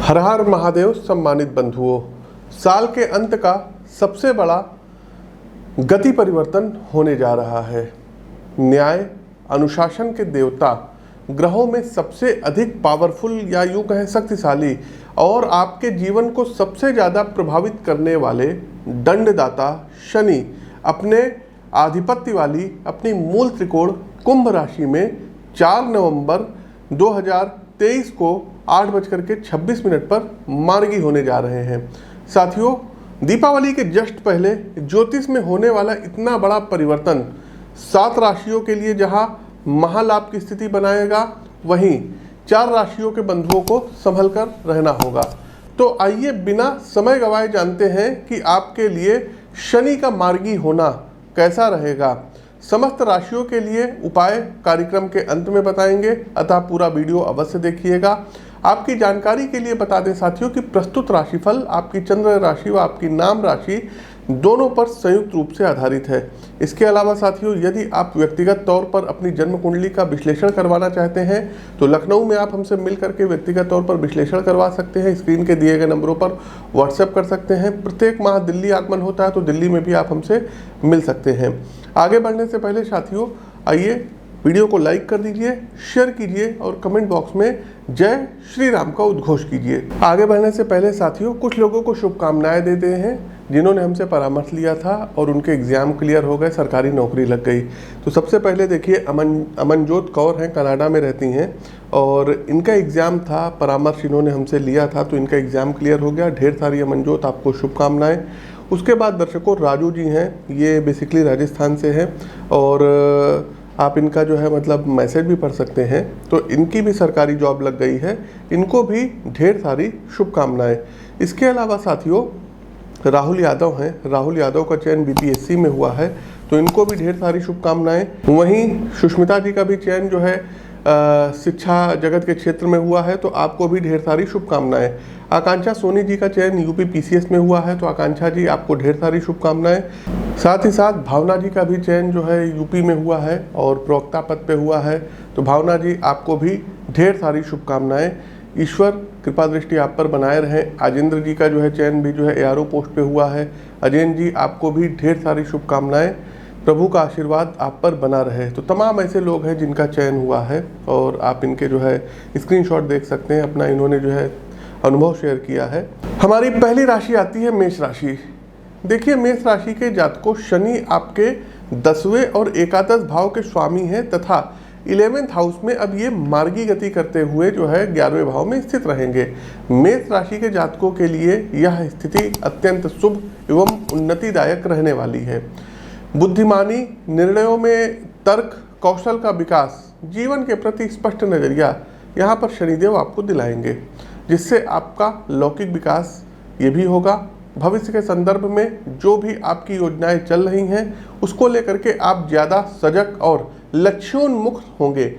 हर हर महादेव। सम्मानित बंधुओं, साल के अंत का सबसे बड़ा गति परिवर्तन होने जा रहा है। न्याय अनुशासन के देवता, ग्रहों में सबसे अधिक पावरफुल या यूं कहें शक्तिशाली और आपके जीवन को सबसे ज़्यादा प्रभावित करने वाले दंडदाता शनि अपने आधिपत्य वाली अपनी मूल त्रिकोण कुंभ राशि में 4 नवंबर 2023 को 8:26 पर मार्गी होने जा रहे हैं। साथियों, दीपावली के जस्ट पहले ज्योतिष में होने वाला इतना बड़ा परिवर्तन 7 राशियों के लिए जहां महालाभ की स्थिति बनाएगा, वहीं 4 राशियों के बंधुओं को संभल कर रहना होगा। तो आइए बिना समय गवाए जानते हैं कि आपके लिए शनि का मार्गी होना कैसा रहेगा। समस्त राशियों के लिए उपाय कार्यक्रम के अंत में बताएंगे, अतः पूरा वीडियो अवश्य देखिएगा। आपकी जानकारी के लिए बता दें साथियों कि प्रस्तुत राशिफल आपकी चंद्र राशि व आपकी नाम राशि दोनों पर संयुक्त रूप से आधारित है। इसके अलावा साथियों, यदि आप व्यक्तिगत तौर पर अपनी जन्म कुंडली का विश्लेषण करवाना चाहते हैं तो लखनऊ में आप हमसे मिल करके व्यक्तिगत तौर पर विश्लेषण करवा सकते हैं। स्क्रीन के दिए गए नंबरों पर व्हाट्सएप कर सकते हैं। प्रत्येक माह दिल्ली आगमन होता है तो दिल्ली में भी आप हमसे मिल सकते हैं। आगे बढ़ने से पहले साथियों, आइए वीडियो को लाइक कर दीजिए, शेयर कीजिए और कमेंट बॉक्स में जय श्री राम का उद्घोष कीजिए। आगे बढ़ने से पहले साथियों, कुछ लोगों को शुभकामनाएं देते हैं जिन्होंने हमसे परामर्श लिया था और उनके एग्जाम क्लियर हो गए, सरकारी नौकरी लग गई। तो सबसे पहले देखिए, अमनजोत कौर हैं, कनाडा में रहती हैं और इनका एग्ज़ाम था, परामर्श इन्होंने हमसे लिया था तो इनका एग्ज़ाम क्लियर हो गया। ढेर सारी अमनजोत आपको शुभकामनाएँ। उसके बाद दर्शकों, राजू जी हैं, ये बेसिकली राजस्थान से हैं और आप इनका जो है मतलब मैसेज भी पढ़ सकते हैं। तो इनकी भी सरकारी जॉब लग गई है, इनको भी ढेर सारी शुभकामनाएं। इसके अलावा साथियों, राहुल यादव हैं, राहुल यादव का चयन बीपीएससी में हुआ है तो इनको भी ढेर सारी शुभकामनाएं। वहीं सुष्मिता जी का भी चयन जो है शिक्षा जगत के क्षेत्र में हुआ है तो आपको भी ढेर सारी शुभकामनाएं। आकांक्षा सोनी जी का चयन यूपी पीसीएस में हुआ है तो आकांक्षा जी आपको ढेर सारी शुभकामनाएं। साथ ही साथ भावना जी का भी चयन जो है यूपी में हुआ है और प्रवक्ता पद पे हुआ है तो भावना जी आपको भी ढेर सारी शुभकामनाएं। ईश्वर कृपा दृष्टि आप पर बनाए रहें। अजेंद्र जी का जो है चयन भी जो है एआरओ पोस्ट पे हुआ है। अजेंद्र जी आपको भी ढेर सारी शुभकामनाएं, प्रभु का आशीर्वाद आप पर बना रहे। तो तमाम ऐसे लोग हैं जिनका चयन हुआ है और आप इनके जो है स्क्रीनशॉट देख सकते हैं, अपना इन्होंने जो है अनुभव शेयर किया है। हमारी पहली राशि आती है मेष राशि। देखिए, मेष राशि के जातकों, शनि आपके 10वें और एकादश भाव के स्वामी हैं तथा 11वें हाउस में अब ये मार्गी गति करते हुए जो है 11वें भाव में स्थित रहेंगे। मेष राशि के जातकों के लिए यह स्थिति अत्यंत शुभ एवं उन्नतिदायक रहने वाली है। बुद्धिमानी, निर्णयों में तर्क, कौशल का विकास, जीवन के प्रति स्पष्ट नजरिया यहाँ पर शनिदेव आपको दिलाएंगे, जिससे आपका लौकिक विकास ये भी होगा। भविष्य के संदर्भ में जो भी आपकी योजनाएं चल रही हैं उसको लेकर के आप ज़्यादा सजग और लक्ष्योन्मुख होंगे,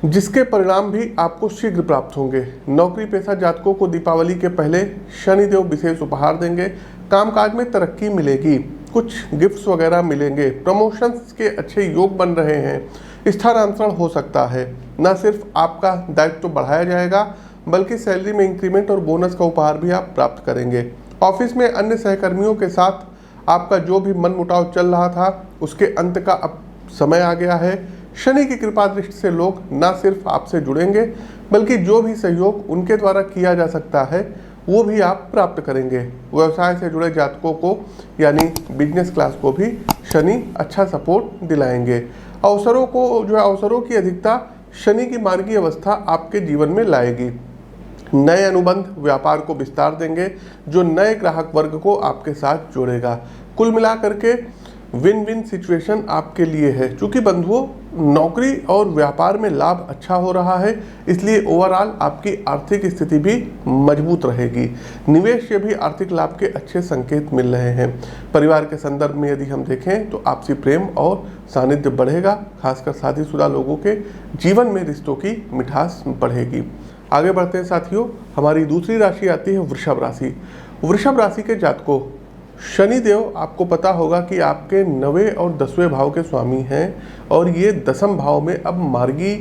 जिसके परिणाम भी आपको शीघ्र प्राप्त होंगे। नौकरी पेशा जातकों को दीपावली के पहले शनिदेव विशेष उपहार देंगे। कामकाज में तरक्की मिलेगी, कुछ गिफ्ट्स वगैरह मिलेंगे। प्रमोशंस के अच्छे योग बन रहे हैं। स्थानांतरण हो सकता है। न सिर्फ आपका दायित्व बढ़ाया जाएगा बल्कि सैलरी में इंक्रीमेंट और बोनस का उपहार भी आप प्राप्त करेंगे। ऑफिस में अन्य सहकर्मियों के साथ आपका जो भी मनमुटाव चल रहा था उसके अंत का अब समय आ गया है। शनि की कृपा दृष्टि से लोग न सिर्फ आपसे जुड़ेंगे बल्कि जो भी सहयोग उनके द्वारा किया जा सकता है वो भी आप प्राप्त करेंगे। व्यवसाय से जुड़े जातकों को यानी बिजनेस क्लास को भी शनि अच्छा सपोर्ट दिलाएंगे। अवसरों की अधिकता शनि की मार्गी अवस्था आपके जीवन में लाएगी। नए अनुबंध व्यापार को विस्तार देंगे जो नए ग्राहक वर्ग को आपके साथ जोड़ेगा। कुल मिलाकर के विन विन सिचुएशन आपके लिए है। चूंकि बंधुओं, नौकरी और व्यापार में लाभ अच्छा हो रहा है, इसलिए ओवरऑल आपकी आर्थिक स्थिति भी मजबूत रहेगी। निवेश से भी आर्थिक लाभ के अच्छे संकेत मिल रहे हैं। परिवार के संदर्भ में यदि हम देखें तो आपसी प्रेम और सानिध्य बढ़ेगा। खासकर शादीशुदा लोगों के जीवन में रिश्तों की मिठास बढ़ेगी। आगे बढ़ते हैं साथियों, हमारी दूसरी राशि आती है वृषभ राशि। वृषभ राशि के जातकों, शनिदेव आपको पता होगा कि आपके 9वें और 10वें भाव के स्वामी हैं और ये 10म भाव में अब मार्गी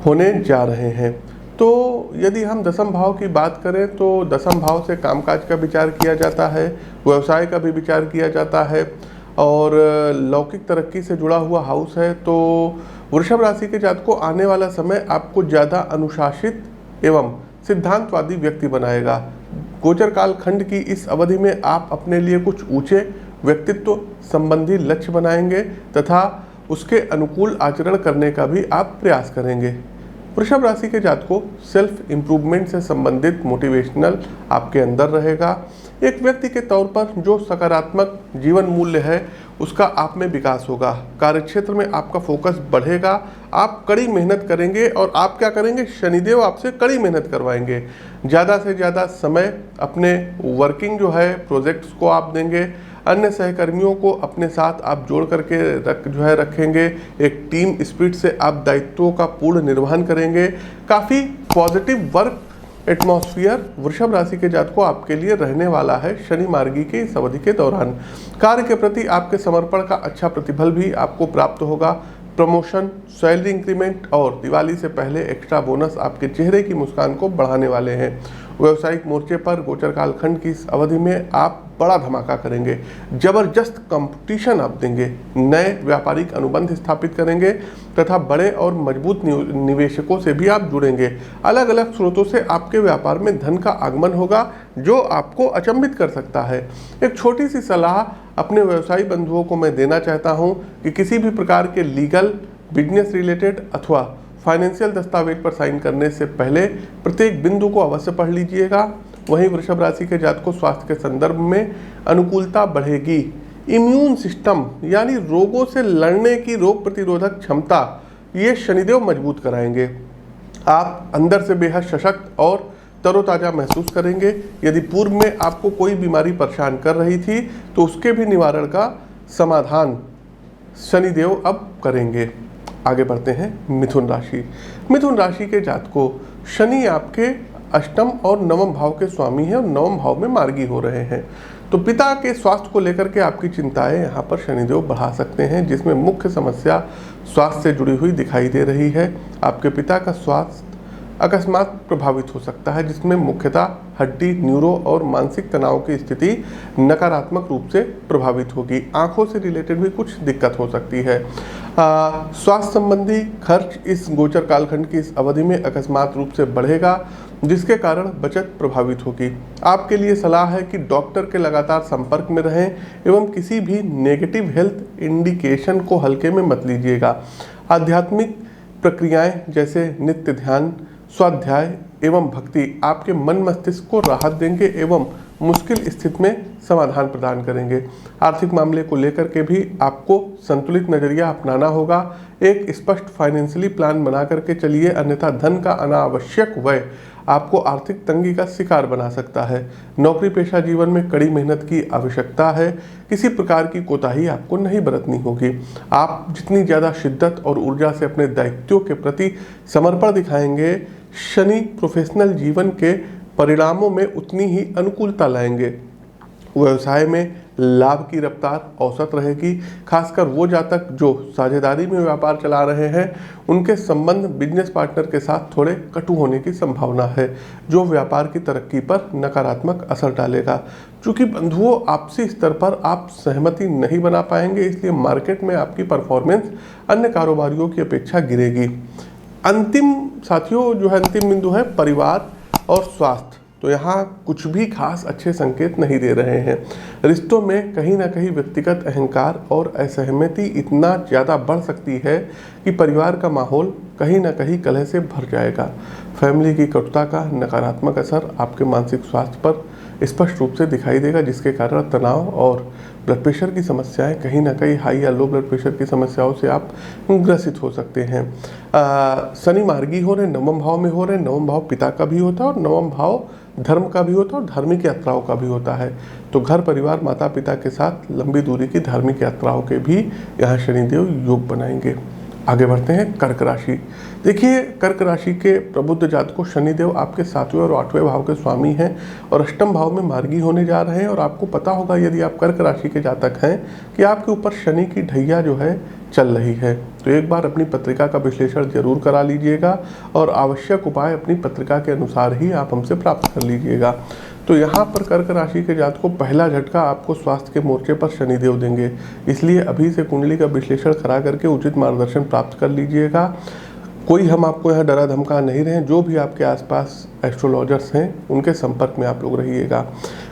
होने जा रहे हैं। तो यदि हम दसम भाव की बात करें तो दसम भाव से कामकाज का विचार किया जाता है, व्यवसाय का भी विचार किया जाता है और लौकिक तरक्की से जुड़ा हुआ हाउस है। तो वृषभ राशि के जातक को आने वाला समय आपको ज़्यादा अनुशासित एवं सिद्धांतवादी व्यक्ति बनाएगा। गोचर काल खंड की इस अवधि में आप अपने लिए कुछ ऊंचे व्यक्तित्व संबंधी लक्ष्य बनाएंगे तथा उसके अनुकूल आचरण करने का भी आप प्रयास करेंगे। वृषभ राशि के जातकों को सेल्फ इम्प्रूवमेंट से संबंधित मोटिवेशनल आपके अंदर रहेगा। एक व्यक्ति के तौर पर जो सकारात्मक जीवन मूल्य है उसका आप में विकास होगा। कार्यक्षेत्र में आपका फोकस बढ़ेगा, आप कड़ी मेहनत करेंगे और आप क्या करेंगे, शनिदेव आपसे कड़ी मेहनत करवाएंगे। ज़्यादा से ज़्यादा समय अपने वर्किंग जो है प्रोजेक्ट्स को आप देंगे। अन्य सहकर्मियों को अपने साथ आप जोड़ करके रखेंगे। एक टीम स्पिरिट से आप दायित्वों का पूर्ण निर्वहन करेंगे। काफ़ी पॉजिटिव वर्क एटमॉस्फियर वृषभ राशि के जातकों को आपके लिए रहने वाला है शनि मार्गी की इस अवधि के दौरान। कार्य के प्रति आपके समर्पण का अच्छा प्रतिफल भी आपको प्राप्त होगा। प्रमोशन, सैलरी इंक्रीमेंट और दिवाली से पहले एक्स्ट्रा बोनस आपके चेहरे की मुस्कान को बढ़ाने वाले हैं। व्यावसायिक मोर्चे पर गोचर काल खंड की इस अवधि में आप बड़ा धमाका करेंगे, जबरदस्त कंपटीशन आप देंगे, नए व्यापारिक अनुबंध स्थापित करेंगे तथा बड़े और मजबूत निवेशकों से भी आप जुड़ेंगे। अलग अलग स्रोतों से आपके व्यापार में धन का आगमन होगा जो आपको अचंभित कर सकता है। एक छोटी सी सलाह अपने व्यवसायी बंधुओं को मैं देना चाहता हूं कि किसी भी प्रकार के लीगल, बिजनेस रिलेटेड अथवा फाइनेंशियल दस्तावेज पर साइन करने से पहले प्रत्येक बिंदु को अवश्य पढ़ लीजिएगा। वहीं वृषभ राशि के जातकों को स्वास्थ्य के संदर्भ में अनुकूलता बढ़ेगी। इम्यून सिस्टम यानी रोगों से लड़ने की रोग प्रतिरोधक क्षमता ये शनिदेव मजबूत कराएंगे। आप अंदर से बेहद सशक्त और तरोताज़ा महसूस करेंगे। यदि पूर्व में आपको कोई बीमारी परेशान कर रही थी तो उसके भी निवारण का समाधान शनिदेव अब करेंगे। आगे बढ़ते हैं मिथुन राशि। मिथुन राशि के जातकों को शनि आपके अष्टम और नवम भाव के स्वामी हैं और नवम भाव में मार्गी हो रहे हैं। तो पिता के स्वास्थ्य को लेकर के आपकी चिंताएं यहाँ पर शनिदेव बढ़ा सकते हैं, जिसमें मुख्य समस्या स्वास्थ्य से जुड़ी हुई दिखाई दे रही है। आपके पिता का स्वास्थ्य अकस्मात प्रभावित हो सकता है, जिसमें मुख्यतः हड्डी, न्यूरो और मानसिक तनाव की स्थिति नकारात्मक रूप से प्रभावित होगी। आंखों से रिलेटेड भी कुछ दिक्कत हो सकती है। स्वास्थ्य संबंधी खर्च इस गोचर कालखंड की इस अवधि में अकस्मात रूप से बढ़ेगा, जिसके कारण बचत प्रभावित होगी। आपके लिए सलाह है कि डॉक्टर के लगातार संपर्क में रहें एवं किसी भी नेगेटिव हेल्थ इंडिकेशन को हल्के में मत लीजिएगा। आध्यात्मिक प्रक्रियाएं जैसे नित्य ध्यान, स्वाध्याय एवं भक्ति आपके मन मस्तिष्क को राहत देंगे एवं मुश्किल स्थिति में समाधान प्रदान करेंगे। आर्थिक मामले को लेकर के भी आपको संतुलित नजरिया अपनाना होगा। एक स्पष्ट फाइनेंशियली प्लान बना करके चलिए, अन्यथा धन का अनावश्यक व्यय आपको आर्थिक तंगी का शिकार बना सकता है। नौकरी पेशा जीवन में कड़ी मेहनत की आवश्यकता है। किसी प्रकार की कोताही आपको नहीं बरतनी होगी। आप जितनी ज़्यादा शिद्दत और ऊर्जा से अपने दायित्वों के प्रति समर्पण दिखाएंगे, शनि प्रोफेशनल जीवन के परिणामों में उतनी ही अनुकूलता लाएंगे। व्यवसाय में लाभ की रफ्तार औसत रहेगी। खासकर वो जातक जो साझेदारी में व्यापार चला रहे हैं, उनके संबंध बिजनेस पार्टनर के साथ थोड़े कटु होने की संभावना है, जो व्यापार की तरक्की पर नकारात्मक असर डालेगा। चूँकि बंधुओं आपसी स्तर पर आप सहमति नहीं बना पाएंगे, इसलिए मार्केट में आपकी परफॉर्मेंस अन्य कारोबारियों की अपेक्षा गिरेगी। अंतिम साथियों जो है अंतिम बिंदु है परिवार और स्वास्थ्य। तो यहाँ कुछ भी खास अच्छे संकेत नहीं दे रहे हैं। रिश्तों में कहीं ना कहीं व्यक्तिगत अहंकार और असहमति इतना ज़्यादा बढ़ सकती है कि परिवार का माहौल कहीं ना कहीं कलह से भर जाएगा। फैमिली की कटुता का नकारात्मक असर आपके मानसिक स्वास्थ्य पर स्पष्ट रूप से दिखाई देगा, जिसके कारण तनाव और ब्लड प्रेशर की समस्याएं, कहीं ना कहीं हाई या लो ब्लड प्रेशर की समस्याओं से आप ग्रसित हो सकते हैं। शनि मार्गी हो रहे, नवम भाव में हो रहे। नवम भाव पिता का भी होता है और नवम भाव धर्म का भी होता है और धार्मिक यात्राओं का भी होता है। तो घर परिवार माता पिता के साथ लंबी दूरी की धार्मिक यात्राओं के भी यहाँ शनिदेव योग बनाएंगे। आगे बढ़ते हैं कर्क राशि। देखिए, कर्क राशि के प्रबुद्ध जातकों शनिदेव आपके 7वें और 8वें भाव के स्वामी हैं और अष्टम भाव में मार्गी होने जा रहे हैं। और आपको पता होगा यदि आप कर्क राशि के जातक हैं कि आपके ऊपर शनि की ढैया जो है चल रही है, तो एक बार अपनी पत्रिका का विश्लेषण जरूर करा लीजिएगा और आवश्यक उपाय अपनी पत्रिका के अनुसार ही आप हमसे प्राप्त कर लीजिएगा। तो यहाँ पर कर्क राशि के जातक को पहला झटका आपको स्वास्थ्य के मोर्चे पर शनिदेव देंगे, इसलिए अभी से कुंडली का विश्लेषण करा करके उचित मार्गदर्शन प्राप्त कर लीजिएगा। कोई हम आपको यहाँ डरा धमका नहीं रहे, जो भी आपके आसपास एस्ट्रोलॉजर्स हैं उनके संपर्क में आप लोग रहिएगा।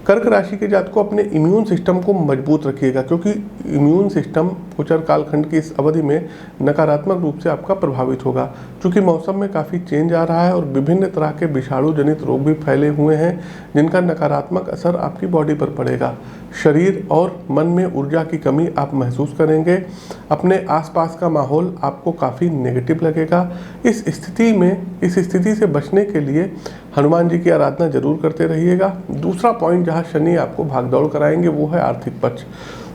कर्क राशि के जातक को अपने इम्यून सिस्टम को मजबूत रखिएगा, क्योंकि इम्यून सिस्टम गोचर कालखंड की इस अवधि में नकारात्मक रूप से आपका प्रभावित होगा। चूँकि मौसम में काफ़ी चेंज आ रहा है और विभिन्न तरह के विषाणु जनित रोग भी फैले हुए हैं जिनका नकारात्मक असर आपकी बॉडी पर पड़ेगा। शरीर और मन में ऊर्जा की कमी आप महसूस करेंगे। अपने आसपास का माहौल आपको काफ़ी नेगेटिव लगेगा। इस स्थिति से बचने के लिए हनुमान जी की आराधना जरूर करते रहिएगा। दूसरा पॉइंट जहां शनि आपको भागदौड़ कराएंगे वो है आर्थिक पक्ष।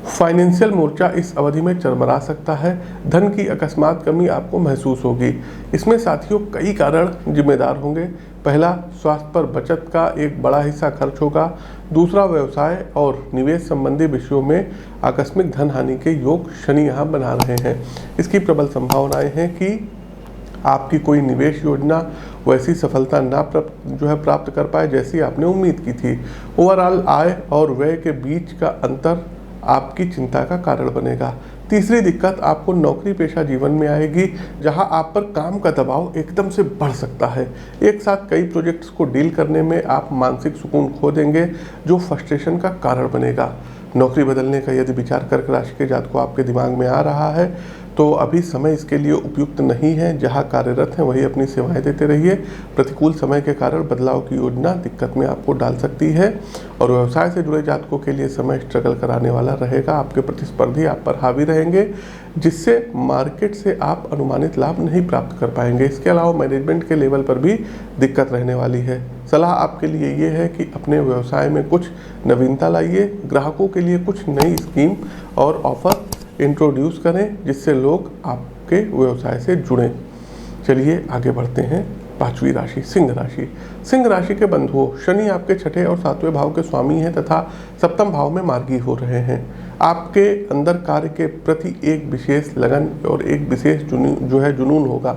फाइनेंशियल मोर्चा इस अवधि में चरमरा सकता है। धन की अकस्मात कमी आपको महसूस होगी। इसमें साथियों कई कारण जिम्मेदार होंगे। पहला, स्वास्थ्य पर बचत का एक बड़ा हिस्सा खर्च होगा। दूसरा, व्यवसाय और निवेश संबंधी विषयों में आकस्मिक धन हानि के योग शनि यहाँ बना रहे हैं। इसकी प्रबल संभावनाएं हैं कि आपकी कोई निवेश योजना वैसी सफलता ना प्राप्त कर पाए जैसी आपने उम्मीद की थी। ओवरऑल आय और व्यय के बीच का अंतर आपकी चिंता का कारण बनेगा। तीसरी दिक्कत आपको नौकरी पेशा जीवन में आएगी, जहां आप पर काम का दबाव एकदम से बढ़ सकता है। एक साथ कई प्रोजेक्ट्स को डील करने में आप मानसिक सुकून खो देंगे, जो फ्रस्ट्रेशन का कारण बनेगा। नौकरी बदलने का यदि विचार कर्क राशि के जातक को आपके दिमाग में आ रहा है तो अभी समय इसके लिए उपयुक्त नहीं है। जहां कार्यरत हैं वही अपनी सेवाएं देते रहिए। प्रतिकूल समय के कारण बदलाव की योजना दिक्कत में आपको डाल सकती है। और व्यवसाय से जुड़े जातकों के लिए समय स्ट्रगल कराने वाला रहेगा। आपके प्रतिस्पर्धी आप पर हावी रहेंगे, जिससे मार्केट से आप अनुमानित लाभ नहीं प्राप्त कर पाएंगे। इसके अलावा मैनेजमेंट के लेवल पर भी दिक्कत रहने वाली है। सलाह आपके लिए ये है कि अपने व्यवसाय में कुछ नवीनता लाइए। ग्राहकों के लिए कुछ नई स्कीम और ऑफर इंट्रोड्यूस करें, जिससे लोग आपके व्यवसाय से जुड़ें। चलिए आगे बढ़ते हैं। पांचवी राशि सिंह राशि। सिंह राशि के बंधुओं, शनि आपके 6ठे और 7वें भाव के स्वामी हैं तथा सप्तम भाव में मार्गी हो रहे हैं। आपके अंदर कार्य के प्रति एक विशेष लगन और एक विशेष जुनून होगा।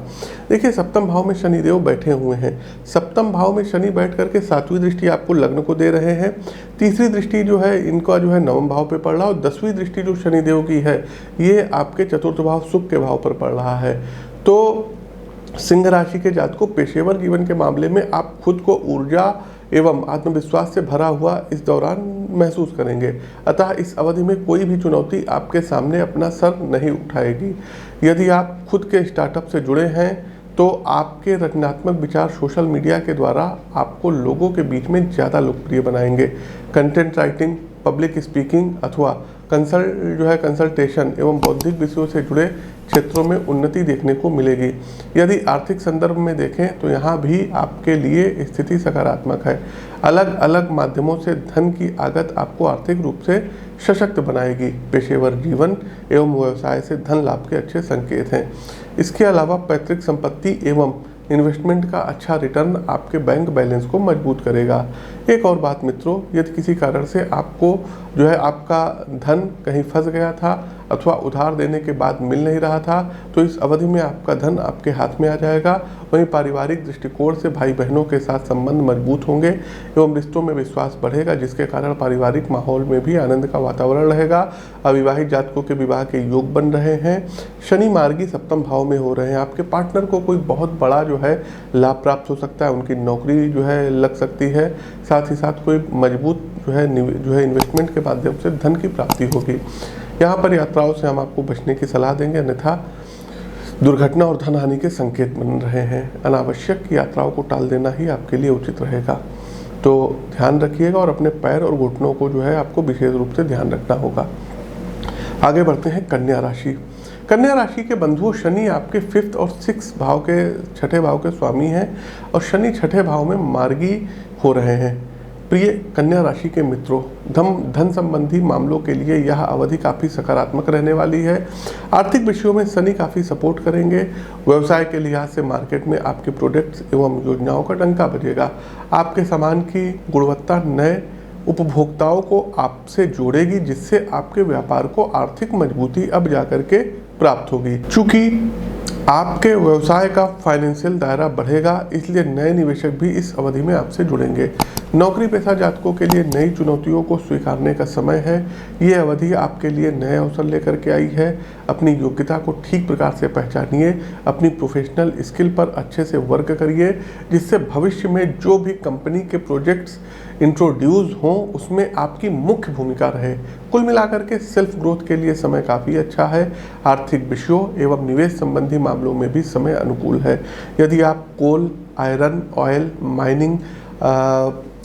देखिए, सप्तम भाव में शनिदेव बैठे हुए हैं। सप्तम भाव में शनि बैठ करके 7वीं दृष्टि आपको लग्न को दे रहे हैं। तीसरी दृष्टि जो है इनका जो है 9वें भाव पे पड़ रहा है और 10वीं दृष्टि जो शनिदेव की है ये आपके 4th भाव सुख के भाव पर पड़ रहा है। तो सिंह राशि के जातकों को पेशेवर जीवन के मामले में आप खुद को ऊर्जा एवं आत्मविश्वास से भरा हुआ इस दौरान महसूस करेंगे। अतः इस अवधि में कोई भी चुनौती आपके सामने अपना सर नहीं उठाएगी। यदि आप खुद के स्टार्टअप से जुड़े हैं तो आपके रचनात्मक विचार सोशल मीडिया के द्वारा आपको लोगों के बीच में ज़्यादा लोकप्रिय बनाएंगे। कंटेंट राइटिंग, पब्लिक स्पीकिंग अथवा कंसल्टेशन एवं बौद्धिक विषयों से जुड़े क्षेत्रों में उन्नति देखने को मिलेगी। यदि आर्थिक संदर्भ में देखें तो यहाँ भी आपके लिए स्थिति सकारात्मक है। अलग अलग माध्यमों से धन की आगत आपको आर्थिक रूप से सशक्त बनाएगी। पेशेवर जीवन एवं व्यवसाय से धन लाभ के अच्छे संकेत हैं। इसके अलावा पैतृक संपत्ति एवं इन्वेस्टमेंट का अच्छा रिटर्न आपके बैंक बैलेंस को मजबूत करेगा। एक और बात मित्रों, यदि किसी कारण से आपको आपका धन कहीं फंस गया था अथवा उधार देने के बाद मिल नहीं रहा था, तो इस अवधि में आपका धन आपके हाथ में आ जाएगा। वहीं पारिवारिक दृष्टिकोण से भाई बहनों के साथ संबंध मजबूत होंगे एवं रिश्तों में विश्वास बढ़ेगा, जिसके कारण पारिवारिक माहौल में भी आनंद का वातावरण रहेगा। अविवाहित जातकों के विवाह के योग बन रहे हैं। शनि मार्गी सप्तम भाव में हो रहे हैं। आपके पार्टनर को कोई बहुत बड़ा लाभ प्राप्त हो सकता है। उनकी नौकरी लग सकती है। साथ ही साथ कोई मजबूत इन्वेस्टमेंट के माध्यम से धन की प्राप्ति होगी। यहाँ पर यात्राओं से हम आपको बचने की सलाह देंगे, अन्यथा दुर्घटना और धन हानि के संकेत बन रहे हैं। अनावश्यक यात्राओं को टाल देना ही आपके लिए उचित रहेगा। तो ध्यान रखिएगा और अपने पैर और घुटनों को आपको विशेष रूप से ध्यान रखना होगा। आगे बढ़ते हैं कन्या राशि। कन्या राशि के बंधुओं, शनि आपके 5th और 6th भाव के 6ठे भाव के स्वामी हैं और शनि 6ठे भाव में मार्गी हो रहे हैं। प्रिय कन्या राशि के मित्रों, धन संबंधी मामलों के लिए यह अवधि काफ़ी सकारात्मक रहने वाली है। आर्थिक विषयों में शनि काफ़ी सपोर्ट करेंगे। व्यवसाय के लिहाज से मार्केट में आपके प्रोडक्ट्स एवं योजनाओं का डंका बजेगा। आपके सामान की गुणवत्ता नए उपभोक्ताओं को आपसे जोड़ेगी, जिससे आपके व्यापार को आर्थिक मजबूती अब जाकर के प्राप्त होगी। चूंकि आपके व्यवसाय का फाइनेंशियल दायरा बढ़ेगा, इसलिए नए निवेशक भी इस अवधि में आपसे जुड़ेंगे। नौकरी पेशा जातकों के लिए नई चुनौतियों को स्वीकारने का समय है। ये अवधि आपके लिए नए अवसर लेकर के आई है। अपनी योग्यता को ठीक प्रकार से पहचानिए, अपनी प्रोफेशनल स्किल पर अच्छे से वर्क करिए, जिससे भविष्य में जो भी कंपनी के प्रोजेक्ट्स इंट्रोड्यूस हों उसमें आपकी मुख्य भूमिका रहे। कुल मिलाकर के सेल्फ ग्रोथ के लिए समय काफ़ी अच्छा है। आर्थिक विषयों एवं निवेश संबंधी मामलों में भी समय अनुकूल है। यदि आप coal, iron, oil, mining,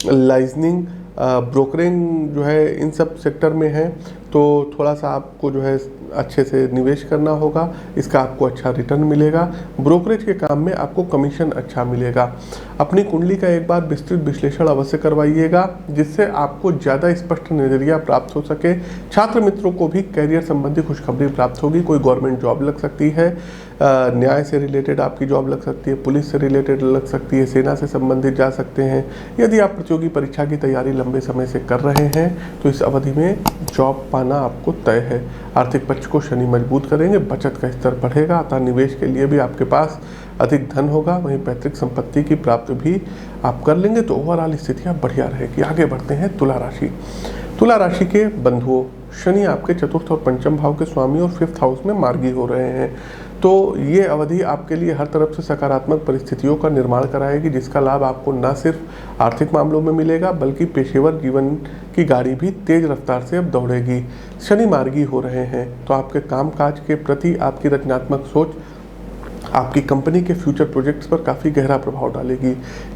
liaisoning, brokering जो है इन सब सेक्टर में है तो थोड़ा सा आपको जो है अच्छे से निवेश करना होगा। इसका आपको अच्छा रिटर्न मिलेगा। ब्रोकरेज के काम में आपको कमीशन अच्छा मिलेगा। अपनी कुंडली का एक बार विस्तृत विश्लेषण अवश्य करवाइएगा, जिससे आपको ज़्यादा स्पष्ट नज़रिया प्राप्त हो सके। छात्र मित्रों को भी करियर संबंधी खुशखबरी प्राप्त होगी। कोई गवर्नमेंट जॉब लग सकती है, न्याय से रिलेटेड आपकी जॉब लग सकती है, पुलिस से रिलेटेड लग सकती है, सेना से संबंधित जा सकते हैं। यदि आप प्रतियोगी परीक्षा की तैयारी लंबे समय से कर रहे हैं तो इस अवधि में जॉब पाना आपको तय है। आर्थिक पक्ष को शनि मजबूत करेंगे, बचत का स्तर बढ़ेगा, अतः निवेश के लिए भी आपके पास अधिक धन होगा। वहीं पैतृक संपत्ति की प्राप्ति भी आप कर लेंगे, तो ओवरऑल स्थितियाँ बढ़िया रहेगी। आगे बढ़ते हैं तुला राशि। तुला राशि के बंधुओं, शनि आपके चतुर्थ और पंचम भाव के स्वामी और 5th हाउस में मार्गी हो रहे हैं, तो ये अवधि आपके लिए हर तरफ से सकारात्मक परिस्थितियों का निर्माण कराएगी, जिसका लाभ आपको न सिर्फ आर्थिक मामलों में मिलेगा बल्कि पेशेवर जीवन की गाड़ी भी तेज रफ्तार से अब दौड़ेगी। शनि मार्गी हो रहे हैं तो आपके कामकाज के प्रति आपकी रचनात्मक सोच आपकी कंपनी के फ्यूचर प्रोजेक्ट्स पर काफ़ी गहरा प्रभाव डालेगी।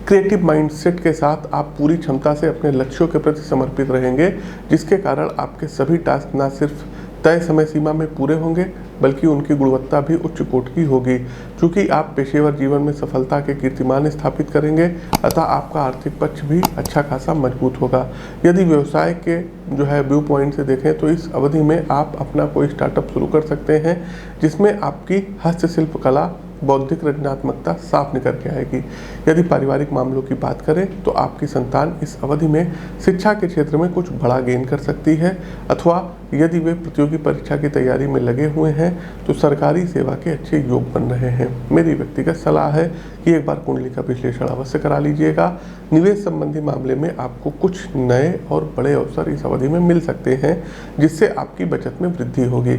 क्रिएटिव माइंडसेट के साथ आप पूरी क्षमता से अपने लक्ष्यों के प्रति समर्पित रहेंगे, जिसके कारण आपके सभी टास्क न सिर्फ तय समय सीमा में पूरे होंगे बल्कि उनकी गुणवत्ता भी उच्च कोटि की होगी। चूँकि आप पेशेवर जीवन में सफलता के कीर्तिमान स्थापित करेंगे, अतः आपका आर्थिक पक्ष भी अच्छा खासा मजबूत होगा। यदि व्यवसाय के जो है व्यू पॉइंट से देखें तो इस अवधि में आप अपना कोई स्टार्टअप शुरू कर सकते हैं, जिसमें आपकी हस्तशिल्प कला, बौद्धिक रचनात्मकता साफ निकल के आएगी। यदि पारिवारिक मामलों की बात करें तो आपकी संतान इस अवधि में शिक्षा के क्षेत्र में कुछ बड़ा गेन कर सकती है, अथवा यदि वे प्रतियोगी परीक्षा की तैयारी में लगे हुए हैं तो सरकारी सेवा के अच्छे योग बन रहे हैं। मेरी व्यक्तिगत सलाह है कि एक बार कुंडली का विश्लेषण अवश्य करा लीजिएगा। निवेश संबंधी मामले में आपको कुछ नए और बड़े अवसर इस अवधि में मिल सकते हैं, जिससे आपकी बचत में वृद्धि होगी।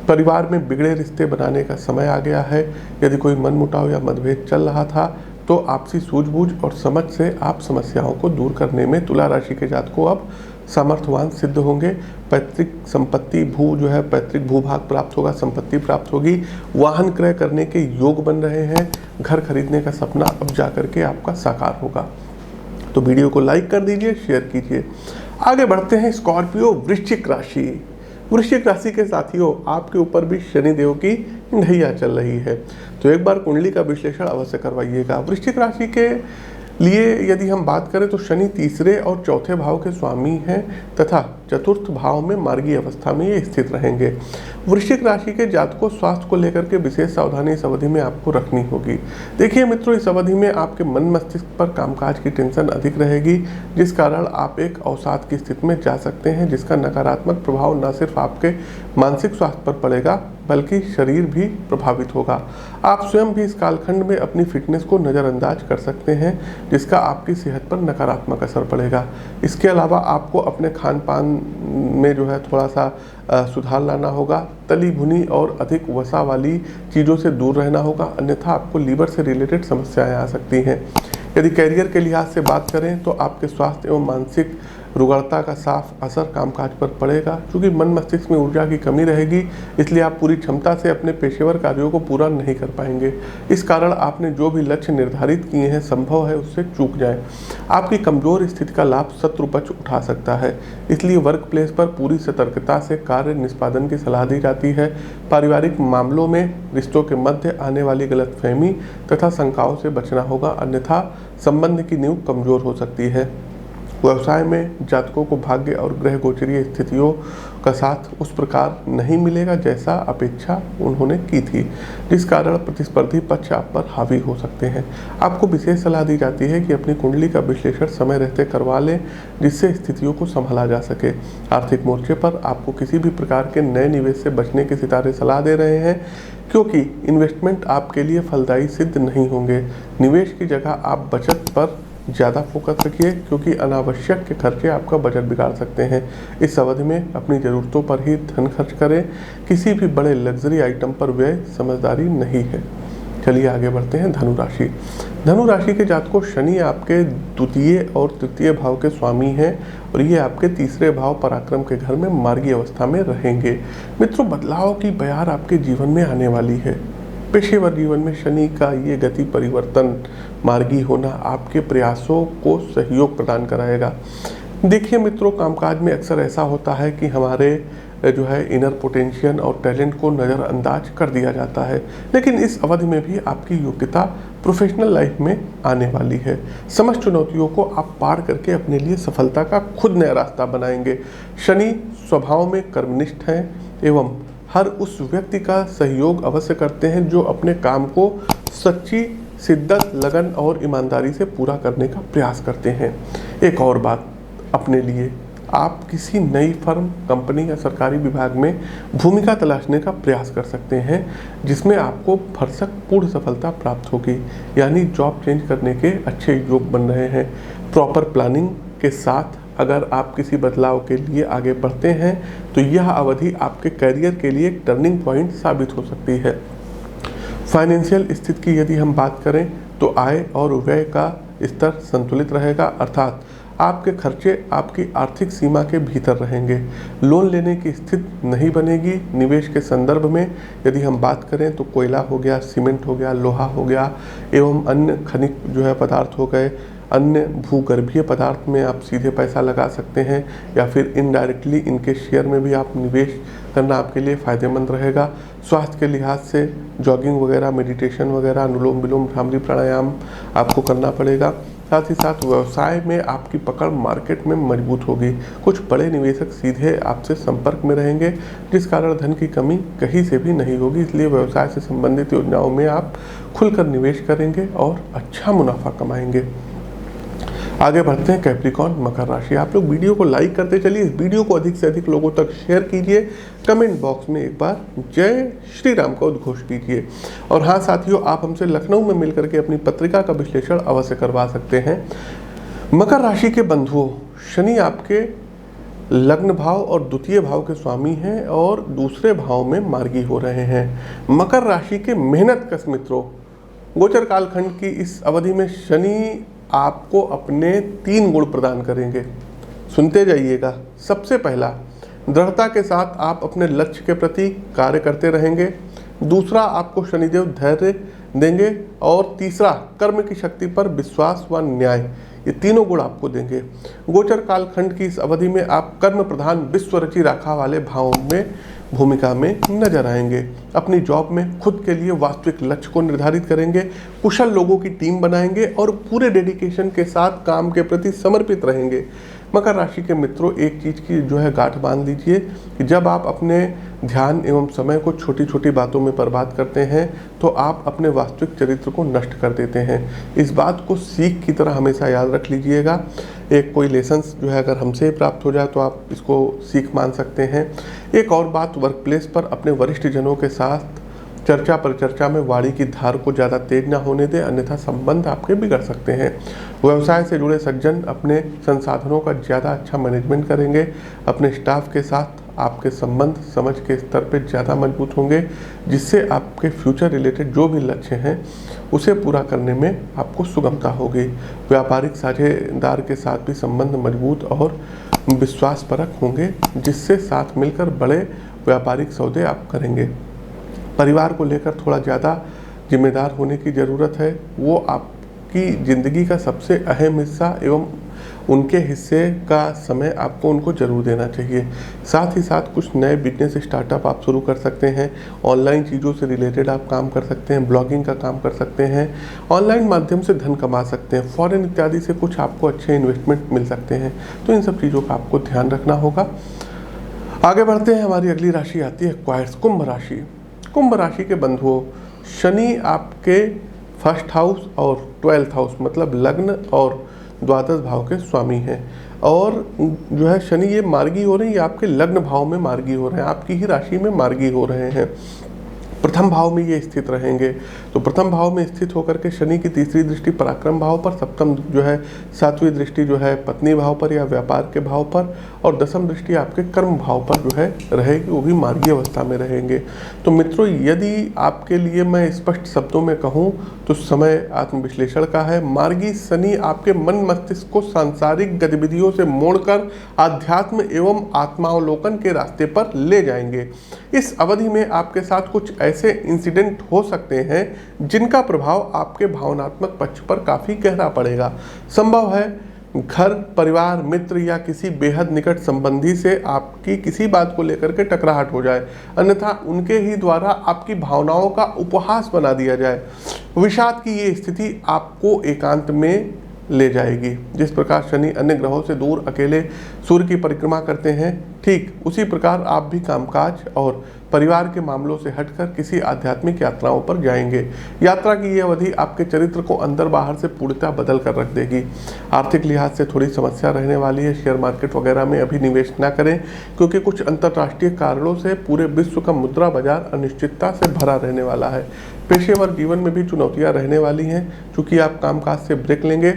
परिवार में बिगड़े रिश्ते बनाने का समय आ गया है। यदि कोई मनमुटाव या मतभेद चल रहा था तो आपसी सूझबूझ और समझ से आप समस्याओं को दूर करने में तुला राशि के जातकों अब सामर्थ्यवान सिद्ध होंगे। पैतृक संपत्ति पैतृक भूभाग प्राप्त होगा, संपत्ति प्राप्त होगी। वाहन क्रय करने के योग बन रहे हैं। घर खरीदने का सपना अब जाकर के आपका साकार होगा। तो वीडियो को लाइक कर दीजिए, शेयर कीजिए। आगे बढ़ते हैं स्कॉर्पियो वृश्चिक राशि। वृश्चिक राशि के साथियों, आपके ऊपर भी शनिदेव की ढैया चल रही है, तो एक बार कुंडली का विश्लेषण अवश्य करवाइएगा। वृश्चिक राशि के लिए यदि हम बात करें तो शनि तीसरे और चौथे भाव के स्वामी हैं तथा चतुर्थ भाव में मार्गी अवस्था में ये स्थित रहेंगे। वृश्चिक राशि के जातकों स्वास्थ्य को लेकर के विशेष सावधानी इस अवधि में आपको रखनी होगी। देखिए मित्रों, इस अवधि में आपके मन मस्तिष्क पर कामकाज की टेंशन अधिक रहेगी, जिस कारण आप एक अवसाद की स्थिति में जा सकते हैं, जिसका नकारात्मक प्रभाव न सिर्फ आपके मानसिक स्वास्थ्य पर पड़ेगा बल्कि शरीर भी प्रभावित होगा। आप स्वयं भी इस कालखंड में अपनी फिटनेस को नज़रअंदाज कर सकते हैं, जिसका आपकी सेहत पर नकारात्मक असर पड़ेगा। इसके अलावा आपको अपने खान पान में जो है थोड़ा सा सुधार लाना होगा। तली भुनी और अधिक वसा वाली चीज़ों से दूर रहना होगा, अन्यथा आपको लीवर से रिलेटेड समस्याएं आ सकती हैं। यदि कैरियर के लिहाज से बात करें तो आपके स्वास्थ्य एवं मानसिक रुग्णता का साफ असर कामकाज पर पड़ेगा। क्योंकि मन मस्तिष्क में ऊर्जा की कमी रहेगी, इसलिए आप पूरी क्षमता से अपने पेशेवर कार्यों को पूरा नहीं कर पाएंगे। इस कारण आपने जो भी लक्ष्य निर्धारित किए हैं संभव है उससे चूक जाएं। आपकी कमजोर स्थिति का लाभ शत्रु पक्ष उठा सकता है, इसलिए वर्क प्लेस पर पूरी सतर्कता से कार्य निष्पादन की सलाह दी जाती है। पारिवारिक मामलों में रिश्तों के मध्य आने वाली गलतफहमी तथा शंकाओं से बचना होगा, अन्यथा संबंध की नींव कमजोर हो सकती है। व्यवसाय में जातकों को भाग्य और ग्रह गोचरीय स्थितियों का साथ उस प्रकार नहीं मिलेगा जैसा अपेक्षा उन्होंने की थी, जिस कारण प्रतिस्पर्धी पक्ष आप पर हावी हो सकते हैं। आपको विशेष सलाह दी जाती है कि अपनी कुंडली का विश्लेषण समय रहते करवा लें, जिससे स्थितियों को संभाला जा सके। आर्थिक मोर्चे पर आपको किसी भी प्रकार के नए निवेश से बचने के सितारे सलाह दे रहे हैं, क्योंकि इन्वेस्टमेंट आपके लिए फलदायी सिद्ध नहीं होंगे। निवेश की जगह आप बचत पर ज़्यादा फोकस रखिए, क्योंकि अनावश्यक के खर्चे आपका बजट बिगाड़ सकते हैं। इस अवधि में अपनी ज़रूरतों पर ही धन खर्च करें, किसी भी बड़े लग्जरी आइटम पर व्यय समझदारी नहीं है। चलिए आगे बढ़ते हैं। धनु राशि। धनु राशि के जातकों, शनि आपके द्वितीय और तृतीय भाव के स्वामी हैं और ये आपके तीसरे भाव पराक्रम के घर में मार्गी अवस्था में रहेंगे। मित्रों, बदलाव की बयार आपके जीवन में आने वाली है। पेशेवर जीवन में शनि का ये गति परिवर्तन मार्गी होना आपके प्रयासों को सहयोग प्रदान कराएगा। देखिए मित्रों, कामकाज में अक्सर ऐसा होता है कि हमारे जो है इनर पोटेंशियल और टैलेंट को नज़रअंदाज कर दिया जाता है, लेकिन इस अवधि में भी आपकी योग्यता प्रोफेशनल लाइफ में आने वाली है। समस्त चुनौतियों को आप पार करके अपने लिए सफलता का खुद नया रास्ता बनाएंगे। शनि स्वभाव में कर्मनिष्ठ हैं एवं हर उस व्यक्ति का सहयोग अवश्य करते हैं जो अपने काम को सच्ची शिद्दत, लगन और ईमानदारी से पूरा करने का प्रयास करते हैं। एक और बात, अपने लिए आप किसी नई फर्म, कंपनी या सरकारी विभाग में भूमिका तलाशने का प्रयास कर सकते हैं, जिसमें आपको भरसक पूर्ण सफलता प्राप्त होगी। यानी जॉब चेंज करने के अच्छे योग बन रहे हैं। प्रॉपर प्लानिंग के साथ अगर आप किसी बदलाव के लिए आगे बढ़ते हैं तो यह अवधि आपके करियर के लिए एक टर्निंग पॉइंट साबित हो सकती है। फाइनेंशियल स्थिति की यदि हम बात करें तो आय और व्यय का स्तर संतुलित रहेगा, अर्थात आपके खर्चे आपकी आर्थिक सीमा के भीतर रहेंगे। लोन लेने की स्थिति नहीं बनेगी। निवेश के संदर्भ में यदि हम बात करें तो कोयला हो गया, सीमेंट हो गया, लोहा हो गया एवं अन्य खनिज जो है पदार्थ हो गए, अन्य भूगर्भीय पदार्थ में आप सीधे पैसा लगा सकते हैं या फिर इनडायरेक्टली इनके शेयर में भी आप निवेश करना आपके लिए फ़ायदेमंद रहेगा। स्वास्थ्य के लिहाज से जॉगिंग वगैरह, मेडिटेशन वगैरह, अनुलोम विलोम, भ्रामरी प्राणायाम आपको करना पड़ेगा। साथ ही साथ व्यवसाय में आपकी पकड़ मार्केट में मजबूत होगी। कुछ बड़े निवेशक सीधे आपसे संपर्क में रहेंगे, जिस कारण धन की कमी कहीं से भी नहीं होगी। इसलिए व्यवसाय से संबंधित योजनाओं में आप खुलकर निवेश करेंगे और अच्छा मुनाफा कमाएंगे। आगे बढ़ते हैं। कैप्रिकॉर्न, मकर राशि। आप लोग वीडियो को लाइक करते चलिए, इस वीडियो को अधिक से अधिक लोगों तक शेयर कीजिए, कमेंट बॉक्स में एक बार जय श्री राम का उद्घोष कीजिए। और हाँ साथियों, आप हमसे लखनऊ में मिलकर के अपनी पत्रिका का विश्लेषण अवश्य करवा सकते हैं। मकर राशि के बंधुओं, शनि आपके लग्न भाव और द्वितीय भाव के स्वामी हैं और दूसरे भाव में मार्गी हो रहे हैं। मकर राशि के मेहनत कश मित्रों, गोचर कालखंड की इस अवधि में शनि आपको अपने 3 गुण प्रदान करेंगे। सुनते जाइएगा। सबसे पहला, दृढ़ता के साथ आप अपने लक्ष्य के प्रति कार्य करते रहेंगे। दूसरा, आपको शनिदेव धैर्य देंगे और तीसरा, कर्म की शक्ति पर विश्वास व न्याय, ये तीनों गुण आपको देंगे। गोचर कालखंड की इस अवधि में आप कर्म प्रधान विश्व रचि राखा वाले भावों में भूमिका में नजर आएंगे। अपनी जॉब में खुद के लिए वास्तविक लक्ष्य को निर्धारित करेंगे, कुशल लोगों की टीम बनाएंगे और पूरे डेडिकेशन के साथ काम के प्रति समर्पित रहेंगे। मकर राशि के मित्रों, एक चीज़ की जो है गांठ बांध लीजिए कि जब आप अपने ध्यान एवं समय को छोटी छोटी बातों में बर्बाद करते हैं तो आप अपने वास्तविक चरित्र को नष्ट कर देते हैं। इस बात को सीख की तरह हमेशा याद रख लीजिएगा। एक कोई लेसन्स जो है अगर हमसे प्राप्त हो जाए तो आप इसको सीख मान सकते हैं। एक और बात, वर्क प्लेस पर अपने वरिष्ठ जनों के साथ चर्चा परिचर्चा में वाणी की धार को ज़्यादा तेज ना होने दें, अन्यथा संबंध आपके बिगड़ सकते हैं। व्यवसाय से जुड़े सज्जन अपने संसाधनों का ज़्यादा अच्छा मैनेजमेंट करेंगे। अपने स्टाफ के साथ आपके संबंध समझ के स्तर पर ज़्यादा मजबूत होंगे, जिससे आपके फ्यूचर रिलेटेड जो भी लक्ष्य हैं उसे पूरा करने में आपको सुगमता होगी। व्यापारिक साझेदार के साथ भी संबंध मजबूत और विश्वासपरक होंगे, जिससे साथ मिलकर बड़े व्यापारिक सौदे आप करेंगे। परिवार को लेकर थोड़ा ज़्यादा जिम्मेदार होने की ज़रूरत है। वो आपकी ज़िंदगी का सबसे अहम हिस्सा एवं उनके हिस्से का समय आपको उनको जरूर देना चाहिए। साथ ही साथ कुछ नए बिजनेस स्टार्टअप आप शुरू कर सकते हैं, ऑनलाइन चीज़ों से रिलेटेड आप काम कर सकते हैं, ब्लॉगिंग का काम कर सकते हैं, ऑनलाइन माध्यम से धन कमा सकते हैं, फॉरेन इत्यादि से कुछ आपको अच्छे इन्वेस्टमेंट मिल सकते हैं। तो इन सब चीज़ों का आपको ध्यान रखना होगा। आगे बढ़ते हैं, हमारी अगली राशि आती है एक्वायर्स, कुंभ राशि। कुंभ राशि के बंधुओं, शनि आपके फर्स्ट हाउस और 12th हाउस मतलब लग्न और द्वादश भाव के स्वामी हैं। और जो है शनि ये मार्गी हो रहे हैं, ये आपके लग्न भाव में मार्गी हो रहे हैं, आपकी ही राशि में मार्गी हो रहे हैं। प्रथम भाव में ये स्थित रहेंगे। तो प्रथम भाव में स्थित होकर के शनि की तीसरी दृष्टि पराक्रम भाव पर, सप्तम जो है सातवीं दृष्टि जो है पत्नी भाव पर या व्यापार के भाव पर, और दसम दृष्टि आपके कर्म भाव पर जो है रहेगी, वो भी मार्गी अवस्था में रहेंगे। तो मित्रों, यदि आपके लिए मैं स्पष्ट शब्दों में कहूँ तो समय आत्मविश्लेषण का है। मार्गी शनि आपके मन मस्तिष्क को सांसारिक गतिविधियों से मोड़कर आध्यात्म एवं आत्मावलोकन के रास्ते पर ले जाएंगे। इस अवधि में आपके साथ कुछ ऐसे इंसिडेंट हो सकते हैं जिनका प्रभाव आपके भावनात्मक पक्ष पर काफ़ी गहरा पड़ेगा। संभव है घर, परिवार, मित्र या किसी बेहद निकट संबंधी से आपकी किसी बात को लेकर के टकराहट हो जाए, अन्यथा उनके ही द्वारा आपकी भावनाओं का उपहास बना दिया जाए। विषाद की ये स्थिति आपको एकांत में ले जाएगी। जिस प्रकार शनि अन्य ग्रहों से दूर अकेले सूर्य की परिक्रमा करते हैं, ठीक उसी प्रकार आप भी कामकाज और परिवार के मामलों से हटकर किसी आध्यात्मिक यात्राओं पर जाएंगे। यात्रा की ये अवधि आपके चरित्र को अंदर बाहर से पूर्णतः बदल कर रख देगी। आर्थिक लिहाज से थोड़ी समस्या रहने वाली है। शेयर मार्केट वगैरह में अभी निवेश न करें, क्योंकि कुछ अंतर्राष्ट्रीय कारणों से पूरे विश्व का मुद्रा बाजार अनिश्चितता से भरा रहने वाला है। पेशेवर जीवन में भी चुनौतियाँ रहने वाली हैं, चूँकि आप कामकाज से ब्रेक लेंगे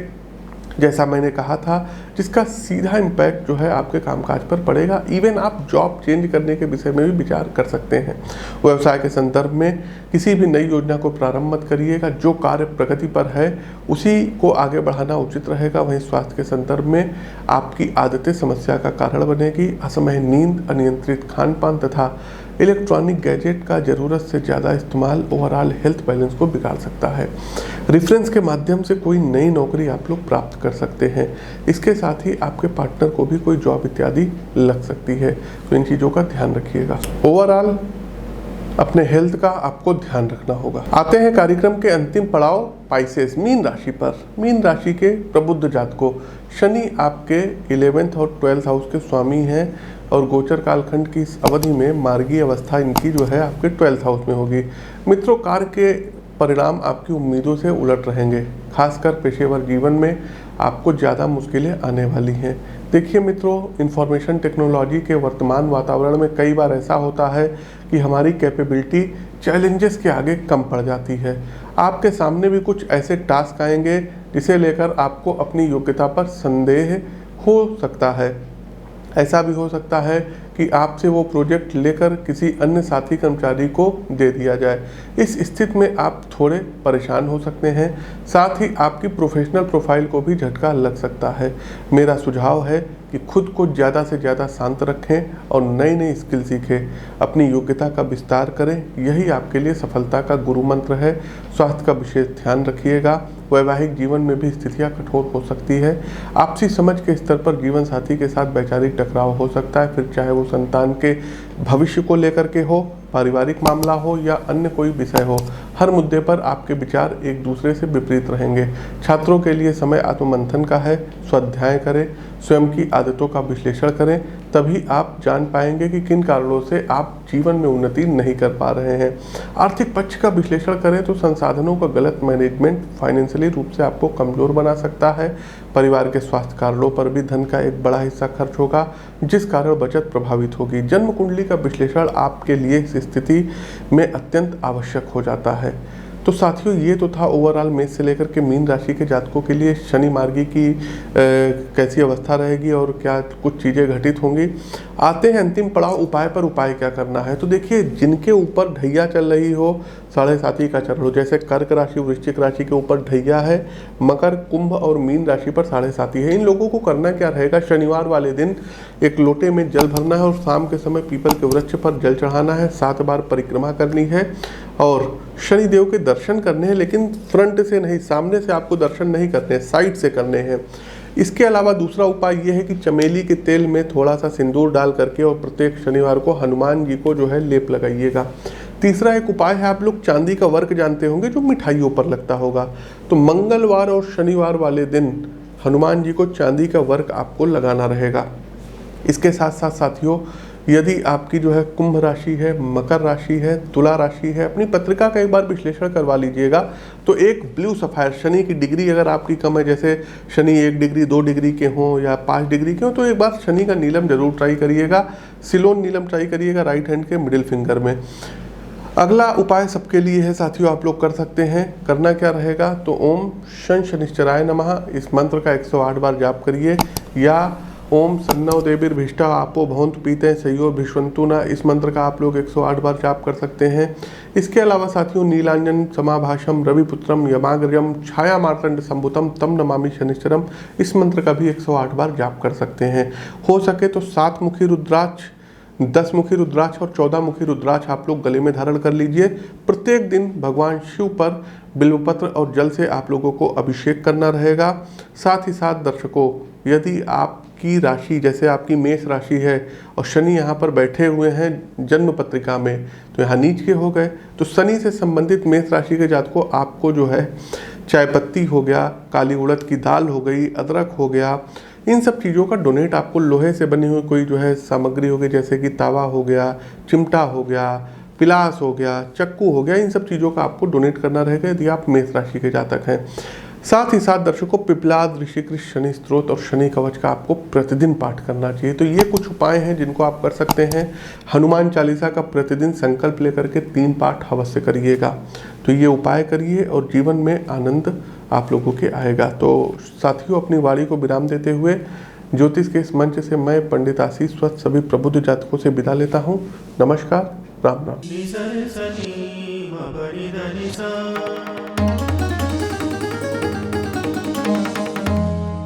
जैसा मैंने कहा था, जिसका सीधा इम्पैक्ट जो है आपके कामकाज पर पड़ेगा। इवन आप जॉब चेंज करने के विषय में भी विचार कर सकते हैं। व्यवसाय के संदर्भ में किसी भी नई योजना को प्रारंभ मत करिएगा। जो कार्य प्रगति पर है उसी को आगे बढ़ाना उचित रहेगा। वहीं स्वास्थ्य के संदर्भ में आपकी आदतें समस्या का कारण बनेगी। असमय नींद, अनियंत्रित खान पान तथा इलेक्ट्रॉनिक गैजेट का ज़रूरत से ज़्यादा इस्तेमाल ओवरऑल हेल्थ बैलेंस को बिगाड़ सकता है। रेफरेंस के माध्यम से कोई नई नौकरी आप लोग प्राप्त कर सकते हैं। इसके साथ ही आपके पार्टनर को भी कोई जॉब इत्यादि लग सकती है, तो इन चीज़ों का ध्यान रखिएगा। ओवरऑल अपने हेल्थ का आपको ध्यान रखना होगा। आते हैं कार्यक्रम के अंतिम पड़ाव पाइसेस, मीन राशि पर। मीन राशि के प्रबुद्ध जातकों, शनि आपके 11th और 12th हाउस के स्वामी हैं और गोचर कालखंड की इस अवधि में मार्गी अवस्था इनकी जो है आपके 12th हाउस में होगी। मित्रों, कार्य के परिणाम आपकी उम्मीदों से उलट रहेंगे। खासकर पेशेवर जीवन में आपको ज़्यादा मुश्किलें आने वाली हैं। देखिए मित्रों, इंफॉर्मेशन टेक्नोलॉजी के वर्तमान वातावरण में कई बार ऐसा होता है कि हमारी कैपेबिलिटी चैलेंजेस के आगे कम पड़ जाती है। आपके सामने भी कुछ ऐसे टास्क आएंगे जिसे लेकर आपको अपनी योग्यता पर संदेह हो सकता है। ऐसा भी हो सकता है कि आपसे वो प्रोजेक्ट लेकर किसी अन्य साथी कर्मचारी को दे दिया जाए। इस स्थिति में आप थोड़े परेशान हो सकते हैं। साथ ही आपकी प्रोफेशनल प्रोफाइल को भी झटका लग सकता है। मेरा सुझाव है कि खुद को ज़्यादा से ज़्यादा शांत रखें और नई नई स्किल सीखें। अपनी योग्यता का विस्तार करें, यही आपके लिए सफलता का गुरु मंत्र है। स्वास्थ्य का विशेष ध्यान रखिएगा। वैवाहिक जीवन में भी स्थितियां कठोर हो सकती है। आपसी समझ के स्तर पर जीवन साथी के साथ वैचारिक टकराव हो सकता है, फिर चाहे वो संतान के भविष्य को लेकर के हो, पारिवारिक मामला हो या अन्य कोई विषय हो। हर मुद्दे पर आपके विचार एक दूसरे से विपरीत रहेंगे। छात्रों के लिए समय आत्ममंथन का है। स्वाध्याय करें, स्वयं की आदतों का विश्लेषण करें, तभी आप जान पाएंगे कि किन कारणों से आप जीवन में उन्नति नहीं कर पा रहे हैं। आर्थिक पक्ष का विश्लेषण करें तो संसाधनों का गलत मैनेजमेंट फाइनेंशियली रूप से आपको कमजोर बना सकता है। परिवार के स्वास्थ्य कारणों पर भी धन का एक बड़ा हिस्सा खर्च होगा, जिस कारण बचत प्रभावित होगी। जन्म कुंडली का विश्लेषण आपके लिए इस स्थिति में अत्यंत आवश्यक हो जाता है। तो साथियों, ये तो था ओवरऑल मेष से लेकर के मीन राशि के जातकों के लिए शनि मार्गी की कैसी अवस्था रहेगी और क्या कुछ चीज़ें घटित होंगी। आते हैं अंतिम पड़ाव उपाय पर। उपाय क्या करना है, तो देखिए, जिनके ऊपर ढैया चल रही हो, साढ़े साथी का चरण हो, जैसे कर्क राशि, वृश्चिक राशि के ऊपर ढैया है, मकर, कुंभ और मीन राशि पर साढ़े साथी है, इन लोगों को करना क्या रहेगा, शनिवार वाले दिन एक लोटे में जल भरना है और शाम के समय पीपल के वृक्ष पर जल चढ़ाना है। 7 बार परिक्रमा करनी है और शनिदेव के दर्शन करने हैं, लेकिन फ्रंट से नहीं, सामने से आपको दर्शन नहीं करने हैं, साइड से करने हैं। इसके अलावा दूसरा उपाय ये है कि चमेली के तेल में थोड़ा सा सिंदूर डाल करके और प्रत्येक शनिवार को हनुमान जी को जो है लेप लगाइएगा। तीसरा एक उपाय है, आप लोग चांदी का वर्क जानते होंगे जो मिठाइयों पर लगता होगा, तो मंगलवार और शनिवार वाले दिन हनुमान जी को चांदी का वर्क आपको लगाना रहेगा। इसके साथ साथ साथियों, यदि आपकी जो है कुंभ राशि है, मकर राशि है, तुला राशि है, अपनी पत्रिका का एक बार विश्लेषण करवा लीजिएगा। तो एक ब्लू सफायर, शनि की डिग्री अगर आपकी कम है, जैसे शनि 1 डिग्री 2 डिग्री के हों या 5 डिग्री के हों, तो एक बार शनि का नीलम जरूर ट्राई करिएगा। सिलोन नीलम ट्राई करिएगा राइट हैंड के मिडिल फिंगर में। अगला उपाय सबके लिए है साथियों, आप लोग कर सकते हैं। करना क्या रहेगा, तो ओम शन शनिश्चराय नमः इस मंत्र का 108 बार जाप करिए, या ओम सन्नव देवीर्भिष्टा आपो भवन्तु पीते सयो भिष्वन्तु न इस मंत्र का आप लोग 108 बार जाप कर सकते हैं। इसके अलावा साथियों, नीलांजन समाभाषम रविपुत्रम यमाग्रजम छाया मार्तंड संभुतम तम नमामि शनिश्चरम इस मंत्र का भी 108 बार जाप कर सकते हैं। हो सके तो 7 मुखी रुद्राक्ष, 10 मुखी रुद्राक्ष और 14 मुखी रुद्राक्ष आप लोग गले में धारण कर लीजिए। प्रत्येक दिन भगवान शिव पर बिल्वपत्र और जल से आप लोगों को अभिषेक करना रहेगा। साथ ही साथ दर्शकों, यदि आपकी राशि जैसे आपकी मेष राशि है और शनि यहाँ पर बैठे हुए हैं जन्म पत्रिका में, तो यहाँ नीच के हो गए, तो शनि से संबंधित मेष राशि के जातकों आपको जो है चाय पत्ती हो गया, काली उड़द की दाल हो गई, अदरक हो गया, इन सब चीज़ों का डोनेट आपको लोहे से बनी हुई कोई जो है सामग्री हो गई, जैसे कि तावा हो गया, चिमटा हो गया, पिलास हो गया, चक्कू हो गया, इन सब चीज़ों का आपको डोनेट करना रहेगा यदि आप मेष राशि के जातक हैं। साथ ही साथ दर्शकों, पिपलाद ऋषिकृत शनि स्त्रोत और शनि कवच का आपको प्रतिदिन पाठ करना चाहिए। तो ये कुछ उपाय हैं जिनको आप कर सकते हैं। हनुमान चालीसा का प्रतिदिन संकल्प लेकर के 3 पाठ अवश्य करिएगा। तो ये उपाय करिए और जीवन में आनंद आप लोगों के आएगा। तो साथियों, अपनी वाणी को विराम देते हुए ज्योतिष के इस मंच से मैं पंडित आशीष स्वस्थ सभी प्रबुद्ध जातकों से विदा लेता हूँ। नमस्कार, राम राम।